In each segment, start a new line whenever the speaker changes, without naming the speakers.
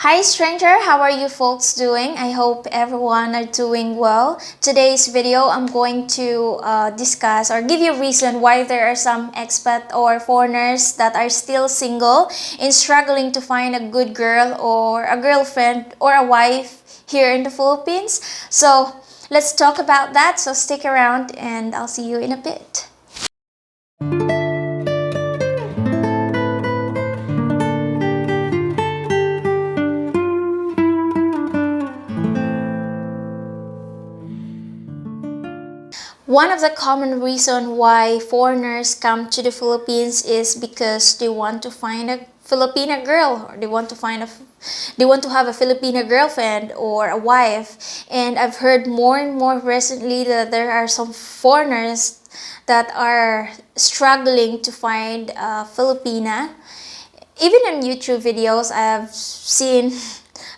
Hi stranger, how are you folks doing? I hope everyone are doing well. Today's video, I'm going to discuss or give you a reason why there are some expat or foreigners that are still single and struggling to find a good girl or a girlfriend or a wife here in the Philippines. So let's talk about that. So stick around and I'll see you in a bit. One of the common reasons why foreigners come to the Philippines is because they want to find a Filipina girl, or they want to have a Filipina girlfriend or a wife. And I've heard more and more recently that there are some foreigners that are struggling to find a Filipina. Even in YouTube videos, I have seen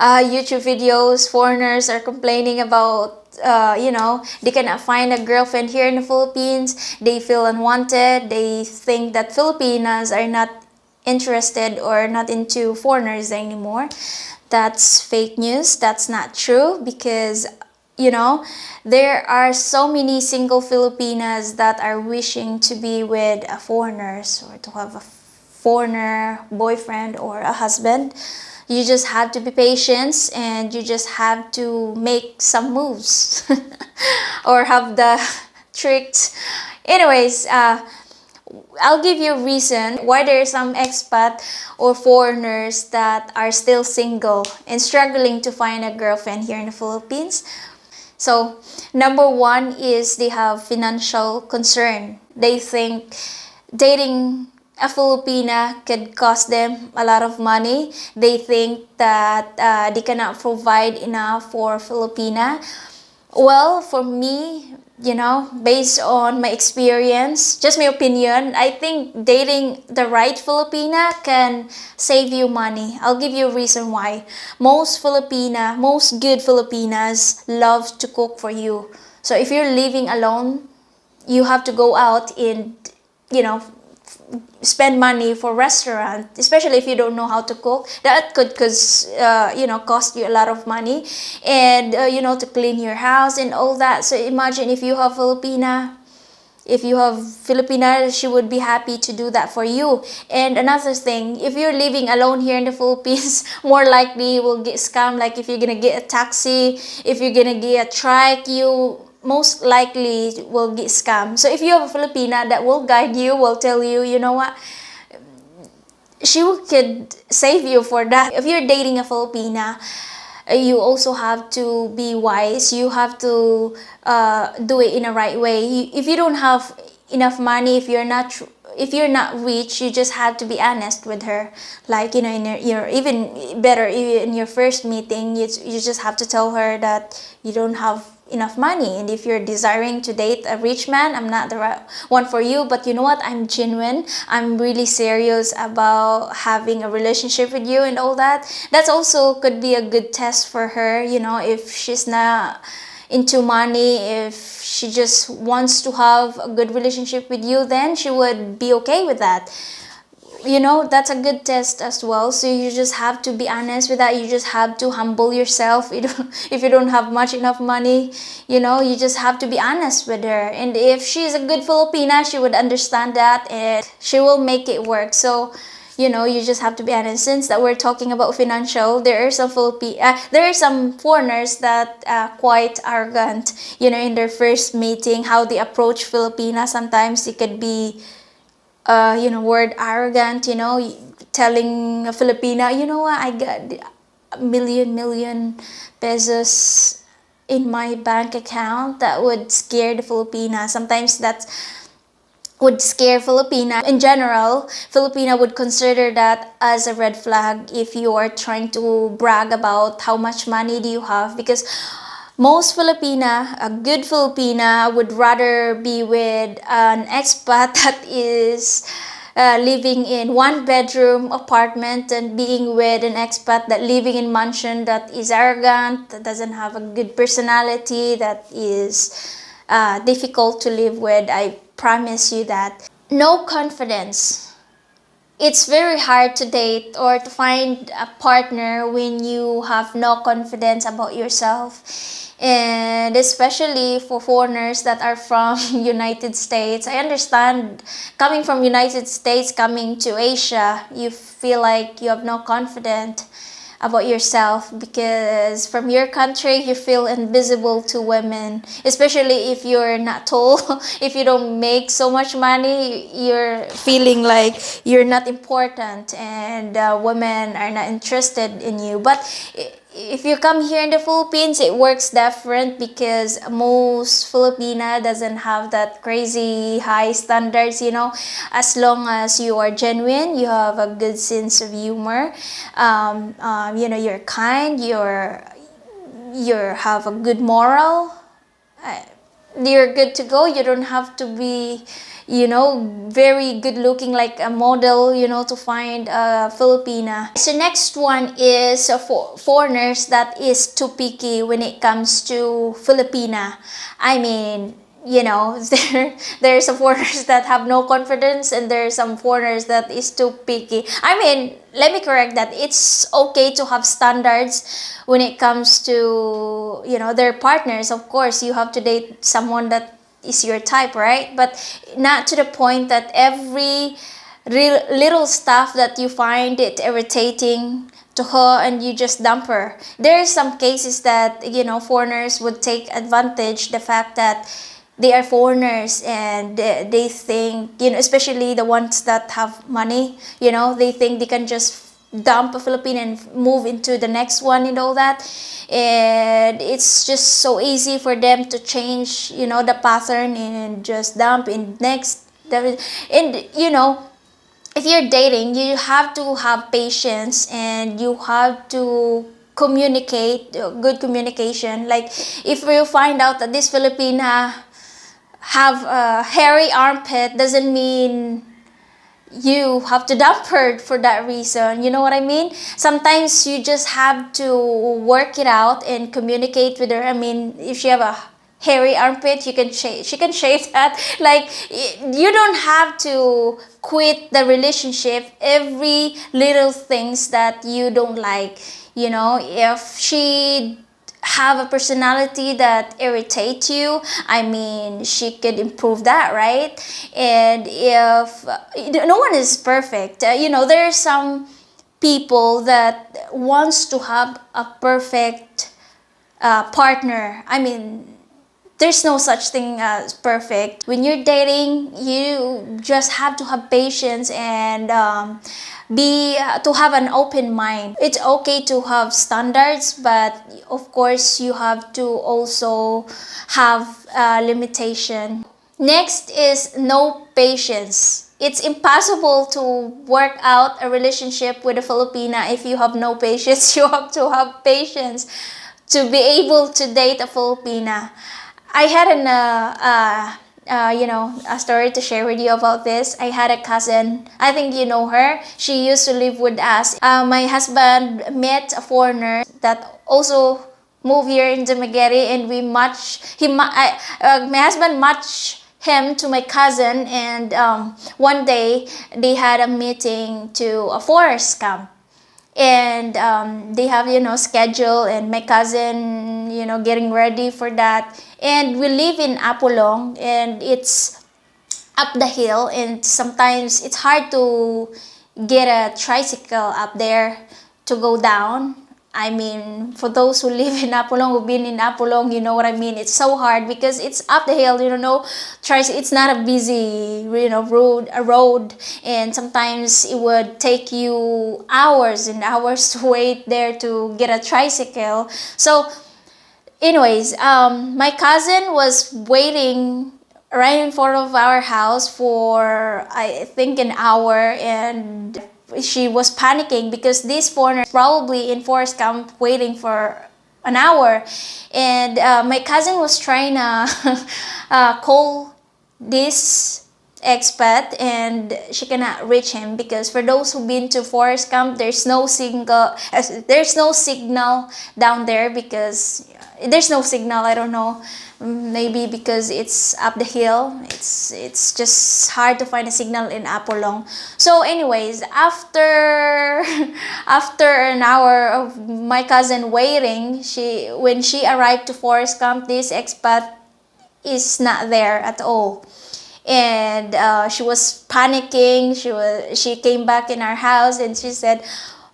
YouTube videos, foreigners are complaining about they cannot find a girlfriend here in the Philippines. They feel unwanted. They think that Filipinas are not interested or not into foreigners anymore. That's fake news. That's not true because there are so many single Filipinas that are wishing to be with a foreigners or to have a foreigner boyfriend or a husband. You just have to be patient and you just have to make some moves or have the tricks. Anyways, I'll give you a reason why there are some expat or foreigners that are still single and struggling to find a girlfriend here in the Philippines. So, number one is they have financial concern. They think dating a Filipina could cost them a lot of money. They think that they cannot provide enough for Filipina. Well, for me, based on my experience, just my opinion, I think dating the right Filipina can save you money. I'll give you a reason why. Most good Filipinas love to cook for you. So if you're living alone, you have to go out and, you know, spend money for restaurant, especially if you don't know how to cook. That could cost you a lot of money, and to clean your house and all that. So imagine if you have Filipina, she would be happy to do that for you. And another thing, if you're living alone here in the Philippines, more likely you will get scammed. Like if you're gonna get a taxi, if you're gonna get a trike, you most likely will get scammed. So if you have a Filipina that will guide you, will tell you, you know what, she could save you for that. If you're dating a Filipina, you also have to be wise. You have to do it in a right way. If you don't have enough money, if you're not rich, you just have to be honest with her. Like in your even better in your first meeting, you just have to tell her that you don't have enough money, and if you're desiring to date a rich man, I'm not the right one for you. But you know what, I'm genuine, I'm really serious about having a relationship with you and all that. That's also could be a good test for her. If she's not into money, if she just wants to have a good relationship with you, then she would be okay with that. That's a good test as well. So you just have to be honest with that. You just have to humble yourself. If you don't have much enough money, you just have to be honest with her. And if she's a good Filipina, she would understand that and she will make it work. So you just have to be honest. Since that we're talking about financial, there are some foreigners that quite arrogant, in their first meeting, how they approach Filipina. Sometimes it could be word arrogant, telling a Filipina, you know what, I got a million pesos in my bank account. That would scare the Filipina. Sometimes that would scare Filipina. In general, Filipina would consider that as a red flag if you are trying to brag about how much money do you have, because most a good Filipina would rather be with an expat that is living in one bedroom apartment than being with an expat that living in mansion that is arrogant, that doesn't have a good personality, that is difficult to live with. I promise you that. No confidence it's very hard to date or to find a partner when you have no confidence about yourself. And especially for foreigners that are from United States, I understand, coming from United States, coming to Asia, you feel like you have no confidence about yourself because from your country you feel invisible to women, especially if you're not tall. If you don't make so much money, you're feeling like you're not important, and women are not interested in you. But if you come here in the Philippines, it works different because most Filipina doesn't have that crazy high standards, as long as you are genuine, you have a good sense of humor, you're kind, you have a good moral, uh, you're good to go. You don't have to be, very good looking like a model, to find a Filipina. So next one is for foreigners that is too picky when it comes to Filipina. I mean, there's some foreigners that have no confidence, and there's some foreigners that is too picky. I mean, let me correct that. It's okay to have standards when it comes to, their partners. Of course, you have to date someone that is your type, right? But not to the point that every little stuff that you find it irritating to her and you just dump her. There are some cases that, foreigners would take advantage the fact that they are foreigners, and they think, especially the ones that have money, they think they can just dump a Filipino and move into the next one and all that. And it's just so easy for them to change, the pattern and just dump in next. And, if you're dating, you have to have patience, and you have to communicate, good communication. Like, if you find out that this Filipina have a hairy armpit, doesn't mean you have to dump her for that reason. You know what I mean? Sometimes you just have to work it out and communicate with her. I mean, if she have a hairy armpit, she can shave that. Like, you don't have to quit the relationship every little things that you don't like. If she have a personality that irritates you, I mean, she could improve that, right? And if no one is perfect, there are some people that wants to have a perfect partner. I mean, there's no such thing as perfect. When you're dating, you just have to have patience and to have an open mind. It's okay to have standards, but of course you have to also have a limitation. Next is no patience. It's impossible to work out a relationship with a Filipina if you have no patience. You have to have patience to be able to date a Filipina. I had a story to share with you about this. I had a cousin. I think you know her. She used to live with us. My husband met a foreigner that also moved here in Dumaguete, and we matched him. My husband matched him to my cousin, and one day they had a meeting to a forest camp. And they have schedule, and my cousin getting ready for that. And we live in Apolong, and it's up the hill, and sometimes it's hard to get a tricycle up there to go down. I mean, for those who live in Apolong, who've been in Apolong, you know what I mean. It's so hard because it's up the hill, it's not a busy, road, and sometimes it would take you hours and hours to wait there to get a tricycle. So, anyways, my cousin was waiting right in front of our house for, I think, an hour, and she was panicking because this foreigner is probably in forest camp waiting for an hour. And my cousin was trying to call this expat, and she cannot reach him because for those who've been to forest camp, there's no signal down there because there's no signal. I don't know, maybe because it's up the hill. It's just hard to find a signal in Apolong. So anyways, after after an hour of my cousin waiting, when she arrived to forest camp, this expat is not there at all, and she was panicking. She came back in our house and she said,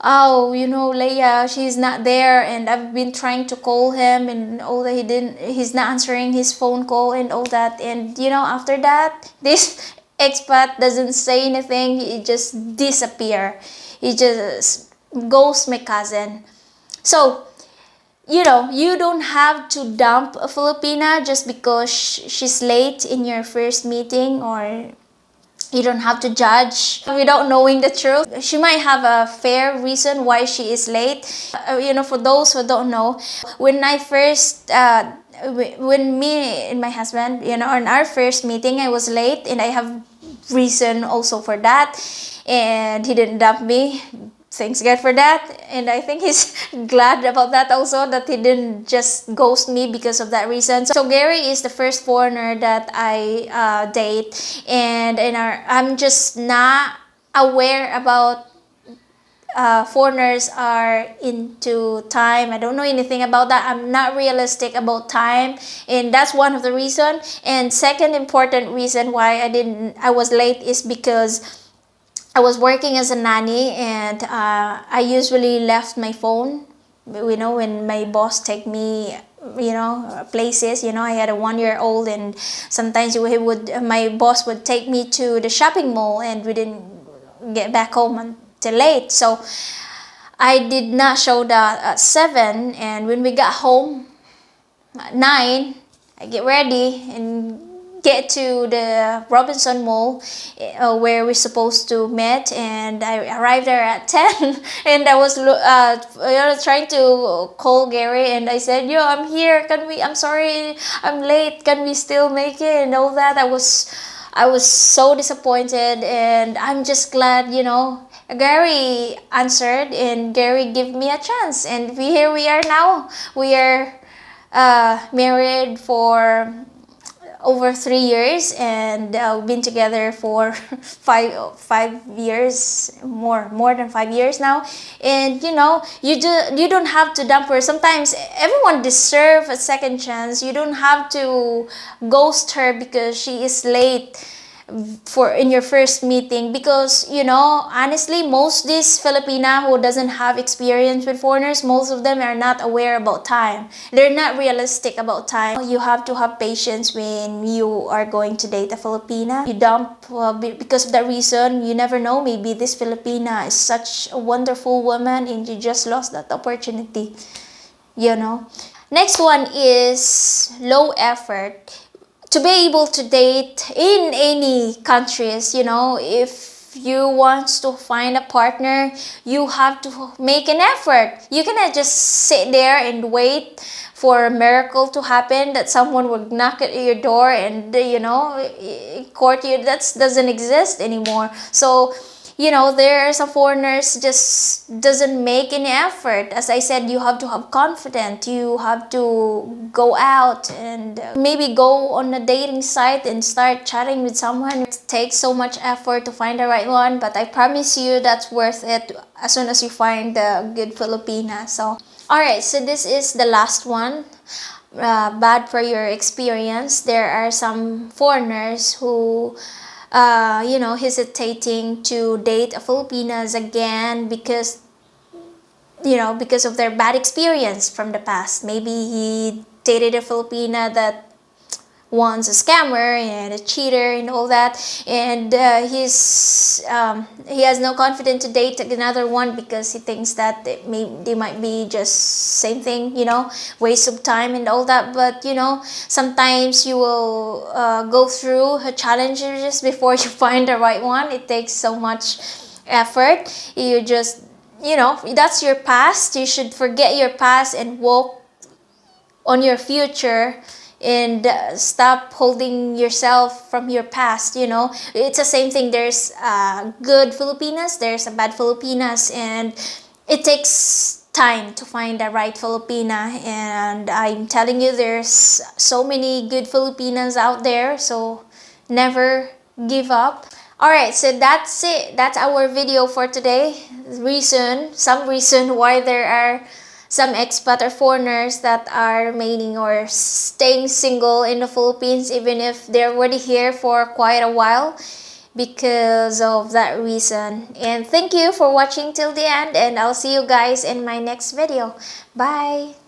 "Oh, Leia, she's not there, and I've been trying to call him and all that. He's not answering his phone call and all that." And after that, this expat doesn't say anything. He just disappear. He just ghosts my cousin. So you don't have to dump a Filipina just because she's late in your first meeting, or you don't have to judge without knowing the truth. She might have a fair reason why she is late. For those who don't know, when I first, when me and my husband, on our first meeting, I was late, and I have reason also for that, and he didn't dump me. Thanks God for that, and I think he's glad about that also, that he didn't just ghost me because of that reason. So Gary is the first foreigner that I date, and I'm just not aware about foreigners are into time. I don't know anything about that. I'm not realistic about time, and that's one of the reason. And second important reason why I was late is because I was working as a nanny, and I usually left my phone, when my boss take me, places. I had a 1-year-old, and sometimes my boss would take me to the shopping mall, and we didn't get back home until late. So I did not show that at 7, and when we got home at 9, I get ready and get to the Robinson Mall, where we're supposed to meet, and I arrived there at 10. And I was trying to call Gary, and I said, "Yo, I'm here. I'm sorry, I'm late. Can we still make it?" And all that. I was so disappointed, and I'm just glad, Gary answered, and Gary gave me a chance, and here we are now. We are married for over 3 years, and we've been together for 5 years, more than 5 years now. And you don't have to dump her. Sometimes everyone deserves a second chance. You don't have to ghost her because she is late in your first meeting, because honestly, most these Filipina who doesn't have experience with foreigners, most of them are not aware about time. They're not realistic about time. You have to have patience when you are going to date a Filipina. You dump because of that reason. You never know, maybe this Filipina is such a wonderful woman and you just lost that opportunity. Next one is low effort. To be able to date in any countries, if you want to find a partner, you have to make an effort. You cannot just sit there and wait for a miracle to happen, that someone would knock at your door and court you. That doesn't exist anymore. So there are some foreigners just doesn't make any effort. As I said, you have to have confidence. You have to go out and maybe go on a dating site and start chatting with someone. It takes so much effort to find the right one, but I promise you that's worth it as soon as you find the good Filipina. So, alright, so this is the last one. Bad for your experience. There are some foreigners who hesitating to date a Filipinas again because of their bad experience from the past. Maybe he dated a Filipina that one's a scammer and a cheater and all that, and he has no confidence to date another one because he thinks that they might be just same thing, waste of time and all that. But sometimes you will go through challenges before you find the right one. It takes so much effort. You just that's your past. You should forget your past and walk on your future. and stop holding yourself from your past. It's the same thing. There's good Filipinas, there's a bad Filipinas, and it takes time to find the right Filipina. And I'm telling you, there's so many good Filipinas out there, so never give up. Alright, so that's it. That's our video for today. Some reason why there are some expat or foreigners that are remaining or staying single in the Philippines even if they're already here for quite a while, because of that reason. And thank you for watching till the end, and I'll see you guys in my next video. Bye!